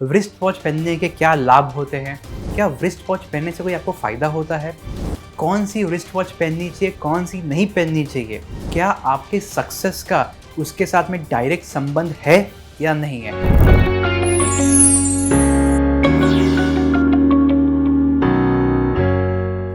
Wrist watch पहनने के क्या लाभ होते हैं? क्या रिस्ट वॉच पहनने से कोई आपको फ़ायदा होता है? कौन सी रिस्ट वॉच पहननी चाहिए, कौन सी नहीं पहननी चाहिए? क्या आपके सक्सेस का उसके साथ में डायरेक्ट संबंध है या नहीं है?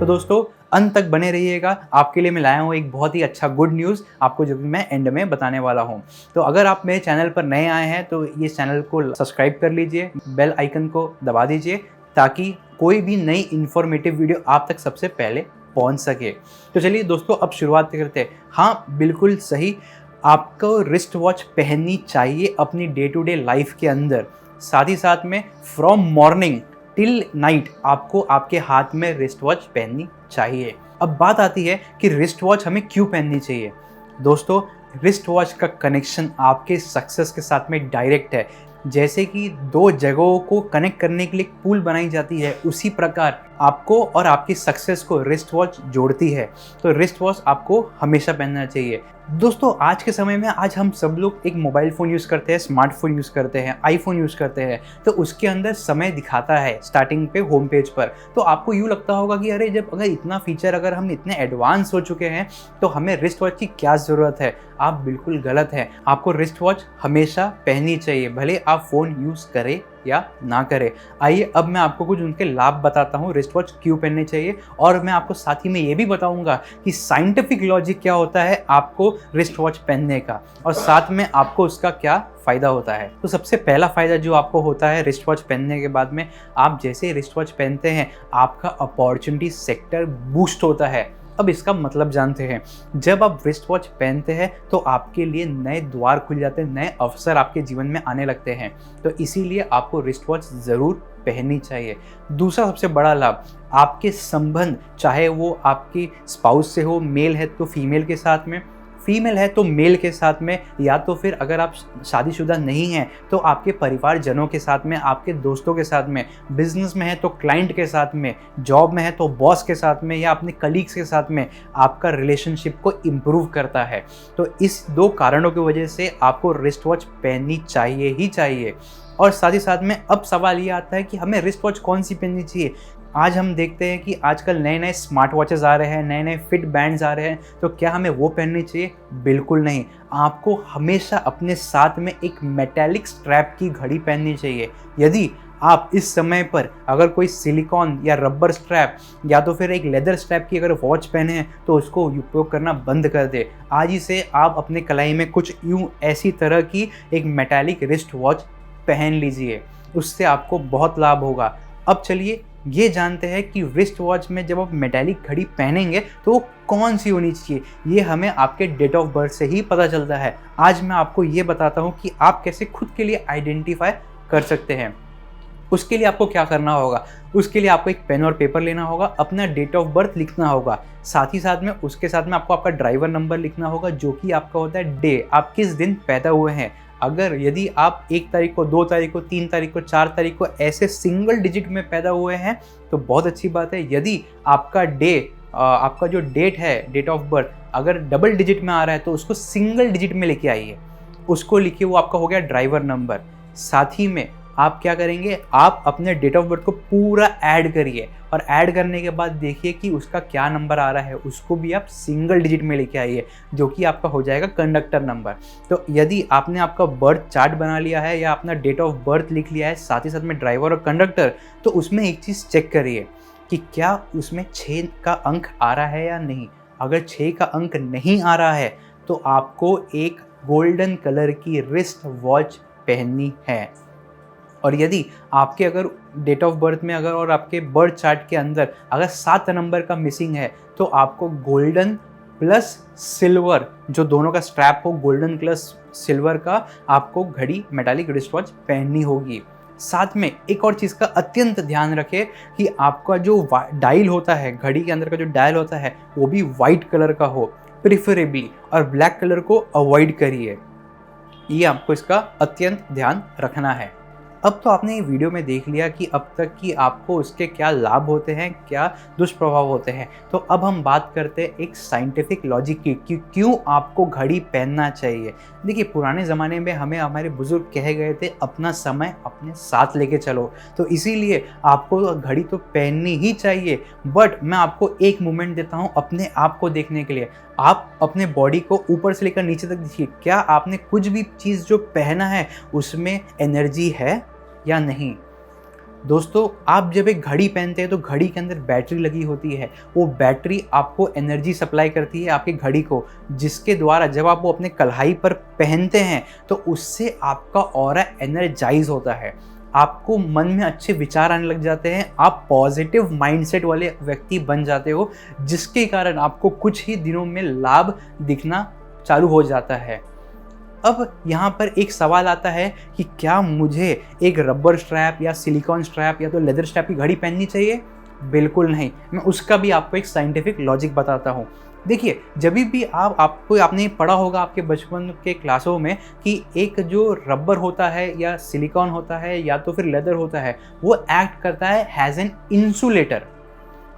तो दोस्तों अंत तक बने रहिएगा। आपके लिए मैं लाया हूँ एक बहुत ही अच्छा गुड न्यूज़ आपको, जो कि मैं एंड में बताने वाला हूँ। तो अगर आप मेरे चैनल पर नए आए हैं तो ये चैनल को सब्सक्राइब कर लीजिए, बेल आइकन को दबा दीजिए ताकि कोई भी नई इन्फॉर्मेटिव वीडियो आप तक सबसे पहले पहुँच सके। तो चलिए दोस्तों, अब शुरुआत करते हैं। हाँ, बिल्कुल सही, आपको रिस्ट वॉच पहननी चाहिए अपनी डे टू डे लाइफ के अंदर। साथ ही साथ में फ्रॉम मॉर्निंग टिल नाइट आपको आपके हाथ में रिस्ट वॉच पहननी चाहिए। अब बात आती है कि रिस्ट वॉच हमें क्यों पहननी चाहिए। दोस्तों, रिस्ट वॉच का कनेक्शन आपके सक्सेस के साथ में डायरेक्ट है। जैसे कि दो जगहों को कनेक्ट करने के लिए एक पुल बनाई जाती है, उसी प्रकार आपको और आपकी सक्सेस को रिस्ट वॉच जोड़ती है। तो रिस्ट वॉच आपको हमेशा पहनना चाहिए। दोस्तों, आज के समय में आज हम सब लोग एक मोबाइल फ़ोन यूज़ करते हैं, स्मार्टफोन यूज़ करते हैं, आईफोन यूज़ करते हैं। तो उसके अंदर समय दिखाता है स्टार्टिंग पे होम पेज पर। तो आपको यूँ लगता होगा कि अरे, जब अगर इतना फीचर अगर हम इतने एडवांस हो चुके हैं तो हमें रिस्ट वॉच की क्या ज़रूरत है। आप बिल्कुल गलत हैं। आपको रिस्ट वॉच हमेशा पहननी चाहिए, भले आप फ़ोन यूज़ करें या ना करें। आइए अब मैं आपको कुछ उनके लाभ बताता हूँ, रिस्ट वॉच क्यों पहननी चाहिए, और मैं आपको साथ ही में ये भी बताऊँगा कि साइंटिफिक लॉजिक क्या होता है आपको रिस्ट वॉच पहनने का, और साथ में आपको उसका क्या फ़ायदा होता है। तो सबसे पहला फ़ायदा जो आपको होता है रिस्ट वॉच पहनने के बाद में, आप जैसे रिस्ट वॉच पहनते हैं आपका अपॉर्चुनिटी सेक्टर बूस्ट होता है। अब इसका मतलब जानते हैं। जब आप रिस्ट वॉच पहनते हैं तो आपके लिए नए द्वार खुल जाते हैं, नए अवसर आपके जीवन में आने लगते हैं। तो इसीलिए आपको रिस्ट वॉच ज़रूर पहननी चाहिए। दूसरा सबसे बड़ा लाभ, आपके संबंध, चाहे वो आपकी स्पाउस से हो, मेल है तो फीमेल के साथ में, फीमेल है तो मेल के साथ में, या तो फिर अगर आप शादीशुदा नहीं हैं तो आपके परिवारजनों के साथ में, आपके दोस्तों के साथ में, बिजनेस में है तो क्लाइंट के साथ में, जॉब में है तो बॉस के साथ में, या अपने कलीग्स के साथ में, आपका रिलेशनशिप को इम्प्रूव करता है। तो इस दो कारणों की वजह से आपको रिस्ट वॉच पहननी चाहिए ही चाहिए। और साथ ही साथ में अब सवाल ये आता है कि हमें रिस्ट वॉच कौन सी पहननी चाहिए। आज हम देखते हैं कि आजकल नए नए स्मार्ट वॉचेस आ रहे हैं, नए नए फिट बैंड्स आ रहे हैं, तो क्या हमें वो पहननी चाहिए? बिल्कुल नहीं। आपको हमेशा अपने साथ में एक मेटालिक स्ट्रैप की घड़ी पहननी चाहिए। यदि आप इस समय पर अगर कोई सिलिकॉन या रबर स्ट्रैप या तो फिर एक लेदर स्ट्रैप की अगर वॉच पहने हैं तो उसको उपयोग करना बंद कर दे। आज ही से आप अपने कलाई में कुछ यूँ ऐसी तरह की एक मेटालिक रिस्ट वॉच पहन लीजिए, उससे आपको बहुत लाभ होगा। अब चलिए ये जानते हैं कि रिस्ट वॉच में जब आप मेटालिक घड़ी पहनेंगे तो वो कौन सी होनी चाहिए। ये हमें आपके डेट ऑफ बर्थ से ही पता चलता है। आज मैं आपको ये बताता हूँ कि आप कैसे खुद के लिए आइडेंटिफाई कर सकते हैं। उसके लिए आपको क्या करना होगा, उसके लिए आपको एक पेन और पेपर लेना होगा, अपना डेट ऑफ बर्थ लिखना होगा, साथ ही साथ में उसके साथ में आपको आपका ड्राइवर नंबर लिखना होगा, जो कि आपका होता है डे, आप किस दिन पैदा हुए हैं। अगर यदि आप 1 तारीख को, 2 तारीख को, 3 तारीख को, 4 तारीख को ऐसे सिंगल डिजिट में पैदा हुए हैं तो बहुत अच्छी बात है। यदि आपका आपका जो डेट है, डेट ऑफ बर्थ, अगर डबल डिजिट में आ रहा है तो उसको सिंगल डिजिट में लेके आइए, उसको लिखिए, वो आपका हो गया ड्राइवर नंबर। साथ ही में आप क्या करेंगे, आप अपने डेट ऑफ बर्थ को पूरा ऐड करिए, और ऐड करने के बाद देखिए कि उसका क्या नंबर आ रहा है, उसको भी आप सिंगल डिजिट में लेके आइए, जो कि आपका हो जाएगा कंडक्टर नंबर। तो यदि आपने आपका बर्थ चार्ट बना लिया है या अपना डेट ऑफ बर्थ लिख लिया है, साथ ही साथ में ड्राइवर और कंडक्टर, तो उसमें एक चीज़ चेक करिए कि क्या उसमें 6 का अंक आ रहा है या नहीं। अगर 6 का अंक नहीं आ रहा है तो आपको एक गोल्डन कलर की रिस्ट वॉच पहननी है। और यदि आपके अगर डेट ऑफ बर्थ में अगर और आपके बर्थ चार्ट के अंदर अगर 7 नंबर का मिसिंग है तो आपको गोल्डन प्लस सिल्वर, जो दोनों का स्ट्रैप हो, गोल्डन प्लस सिल्वर का आपको घड़ी मेटालिक रिस्ट वॉच पहननी होगी। साथ में एक और चीज़ का अत्यंत ध्यान रखें कि आपका जो डायल होता है, घड़ी के अंदर का जो डायल होता है, वो भी वाइट कलर का हो प्रिफरेबली, और ब्लैक कलर को अवॉइड करिए। ये आपको इसका अत्यंत ध्यान रखना है। अब तो आपने ये वीडियो में देख लिया कि अब तक कि आपको उसके क्या लाभ होते हैं, क्या दुष्प्रभाव होते हैं। तो अब हम बात करते हैं एक साइंटिफिक लॉजिक की कि क्यों आपको घड़ी पहनना चाहिए। देखिए, पुराने ज़माने में हमें हमारे बुज़ुर्ग कहे गए थे अपना समय अपने साथ लेके चलो, तो इसीलिए आपको घड़ी तो पहननी ही चाहिए। बट मैं आपको एक मोमेंट देता हूँ अपने आप को देखने के लिए। आप अपने बॉडी को ऊपर से लेकर नीचे तक देखिए, क्या आपने कुछ भी चीज़ जो पहना है उसमें एनर्जी है या नहीं। दोस्तों, आप जब एक घड़ी पहनते हैं तो घड़ी के अंदर बैटरी लगी होती है। वो बैटरी आपको एनर्जी सप्लाई करती है आपकी घड़ी को, जिसके द्वारा जब आप वो अपने कलाई पर पहनते हैं तो उससे आपका ऑरा एनर्जाइज होता है। आपको मन में अच्छे विचार आने लग जाते हैं, आप पॉजिटिव माइंडसेट वाले व्यक्ति बन जाते हो, जिसके कारण आपको कुछ ही दिनों में लाभ दिखना चालू हो जाता है। अब यहाँ पर एक सवाल आता है कि क्या मुझे एक रबर स्ट्रैप या सिलिकॉन स्ट्रैप या तो लेदर स्ट्रैप की घड़ी पहननी चाहिए? बिल्कुल नहीं। मैं उसका भी आपको एक साइंटिफिक लॉजिक बताता हूँ। देखिए, जब भी आपने पढ़ा होगा आपके बचपन के क्लासों में कि एक जो रबर होता है या सिलिकॉन होता है या तो फिर लेदर होता है, वो एक्ट करता है हैज़ एन इंसुलेटर।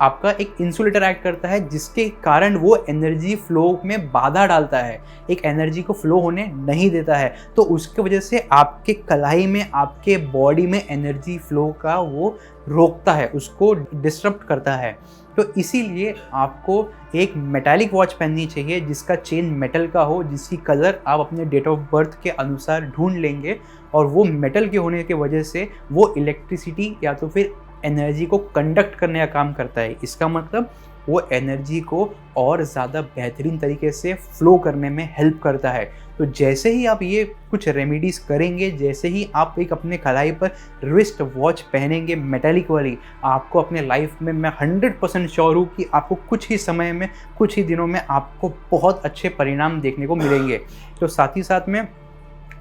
आपका एक इंसुलेटर एक्ट करता है, जिसके कारण वो एनर्जी फ्लो में बाधा डालता है, एक एनर्जी को फ्लो होने नहीं देता है। तो उसके वजह से आपके कलाई में, आपके बॉडी में एनर्जी फ्लो का वो रोकता है, उसको डिस्टर्ब करता है। तो इसीलिए आपको एक मेटालिक वॉच पहननी चाहिए जिसका चेन मेटल का हो, जिसकी कलर आप अपने डेट ऑफ बर्थ के अनुसार ढूंढ लेंगे, और वो मेटल के होने की वजह से वो इलेक्ट्रिसिटी या तो फिर एनर्जी को कंडक्ट करने का काम करता है। इसका मतलब वो एनर्जी को और ज़्यादा बेहतरीन तरीके से फ्लो करने में हेल्प करता है। तो जैसे ही आप ये कुछ रेमेडीज़ करेंगे, जैसे ही आप एक अपने कलाई पर रिस्ट वॉच पहनेंगे मेटालिक वाली, आपको अपने लाइफ में मैं 100% श्योर हूँ कि आपको कुछ ही समय में, कुछ ही दिनों में आपको बहुत अच्छे परिणाम देखने को मिलेंगे। तो साथ ही साथ में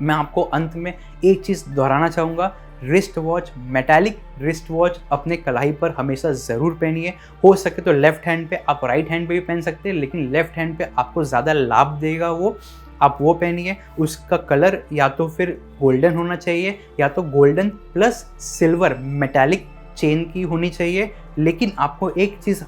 मैं आपको अंत में एक चीज़ दोहराना चाहूँगा, wrist watch, metallic wrist watch अपने कलाई पर हमेशा ज़रूर पहनिए। हो सके तो लेफ्ट हैंड पे, आप राइट हैंड पे भी पहन सकते हैं, लेकिन लेफ्ट हैंड पे आपको ज़्यादा लाभ देगा वो, आप वो पहनिए। उसका कलर या तो फिर गोल्डन होना चाहिए या तो golden plus silver metallic chain की होनी चाहिए, लेकिन आपको एक चीज़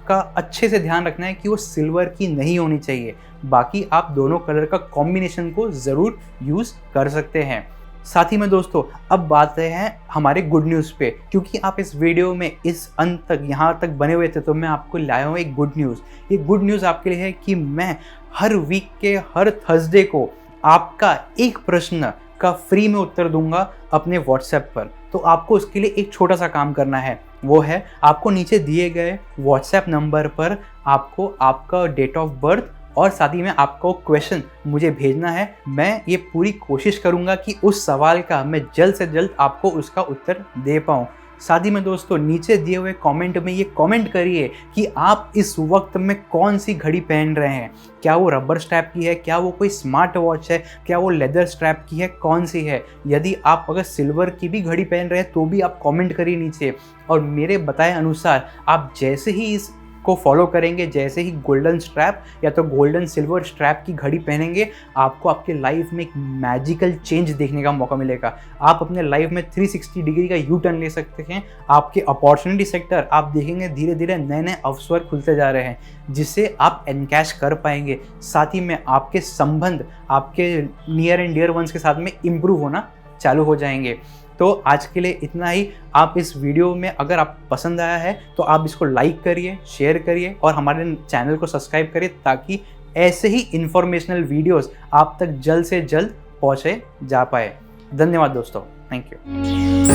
का अच्छे से ध्यान रखना है कि वो सिल्वर की नहीं होनी चाहिए। बाकी आप दोनों कलर का कॉम्बिनेशन को ज़रूर यूज़ कर सकते हैं। साथ ही में दोस्तों, अब बात है हमारे गुड न्यूज़ पे, क्योंकि आप इस वीडियो में इस अंत तक, यहाँ तक बने हुए थे, तो मैं आपको लाया हूँ एक गुड न्यूज़। ये गुड न्यूज़ आपके लिए है कि मैं हर वीक के हर थर्सडे को आपका एक प्रश्न का फ्री में उत्तर दूंगा अपने व्हाट्सएप पर। तो आपको उसके लिए एक छोटा सा काम करना है, वो है आपको नीचे दिए गए व्हाट्सएप नंबर पर आपको आपका डेट ऑफ बर्थ और साथ ही में आपको क्वेश्चन मुझे भेजना है। मैं ये पूरी कोशिश करूँगा कि उस सवाल का मैं जल्द से जल्द आपको उसका उत्तर दे पाऊँ। साथ ही में दोस्तों, नीचे दिए हुए कमेंट में ये कमेंट करिए कि आप इस वक्त में कौन सी घड़ी पहन रहे हैं। क्या वो रबर स्ट्रैप की है, क्या वो कोई स्मार्ट वॉच है, क्या वो लेदर स्ट्रैप की है, कौन सी है। यदि आप अगर सिल्वर की भी घड़ी पहन रहे हैं तो भी आप कमेंट करिए नीचे, और मेरे बताए अनुसार आप जैसे ही इस को फॉलो करेंगे, जैसे ही गोल्डन स्ट्रैप या तो गोल्डन सिल्वर स्ट्रैप की घड़ी पहनेंगे, आपको आपके लाइफ में एक मैजिकल चेंज देखने का मौका मिलेगा। आप अपने लाइफ में 360 डिग्री का यू टर्न ले सकते हैं। आपके अपॉर्चुनिटी सेक्टर आप देखेंगे धीरे धीरे नए नए अवसर खुलते जा रहे हैं, जिससे आप एनकैश कर पाएंगे। साथ ही में आपके संबंध आपके नियर एंड डियर वंस के साथ में इम्प्रूव होना चालू हो जाएंगे। तो आज के लिए इतना ही। आप इस वीडियो में अगर आप पसंद आया है तो आप इसको लाइक करिए, शेयर करिए और हमारे चैनल को सब्सक्राइब करिए, ताकि ऐसे ही इंफॉर्मेशनल वीडियोस आप तक जल्द से जल्द पहुंचे जा पाए। धन्यवाद दोस्तों, थैंक यू।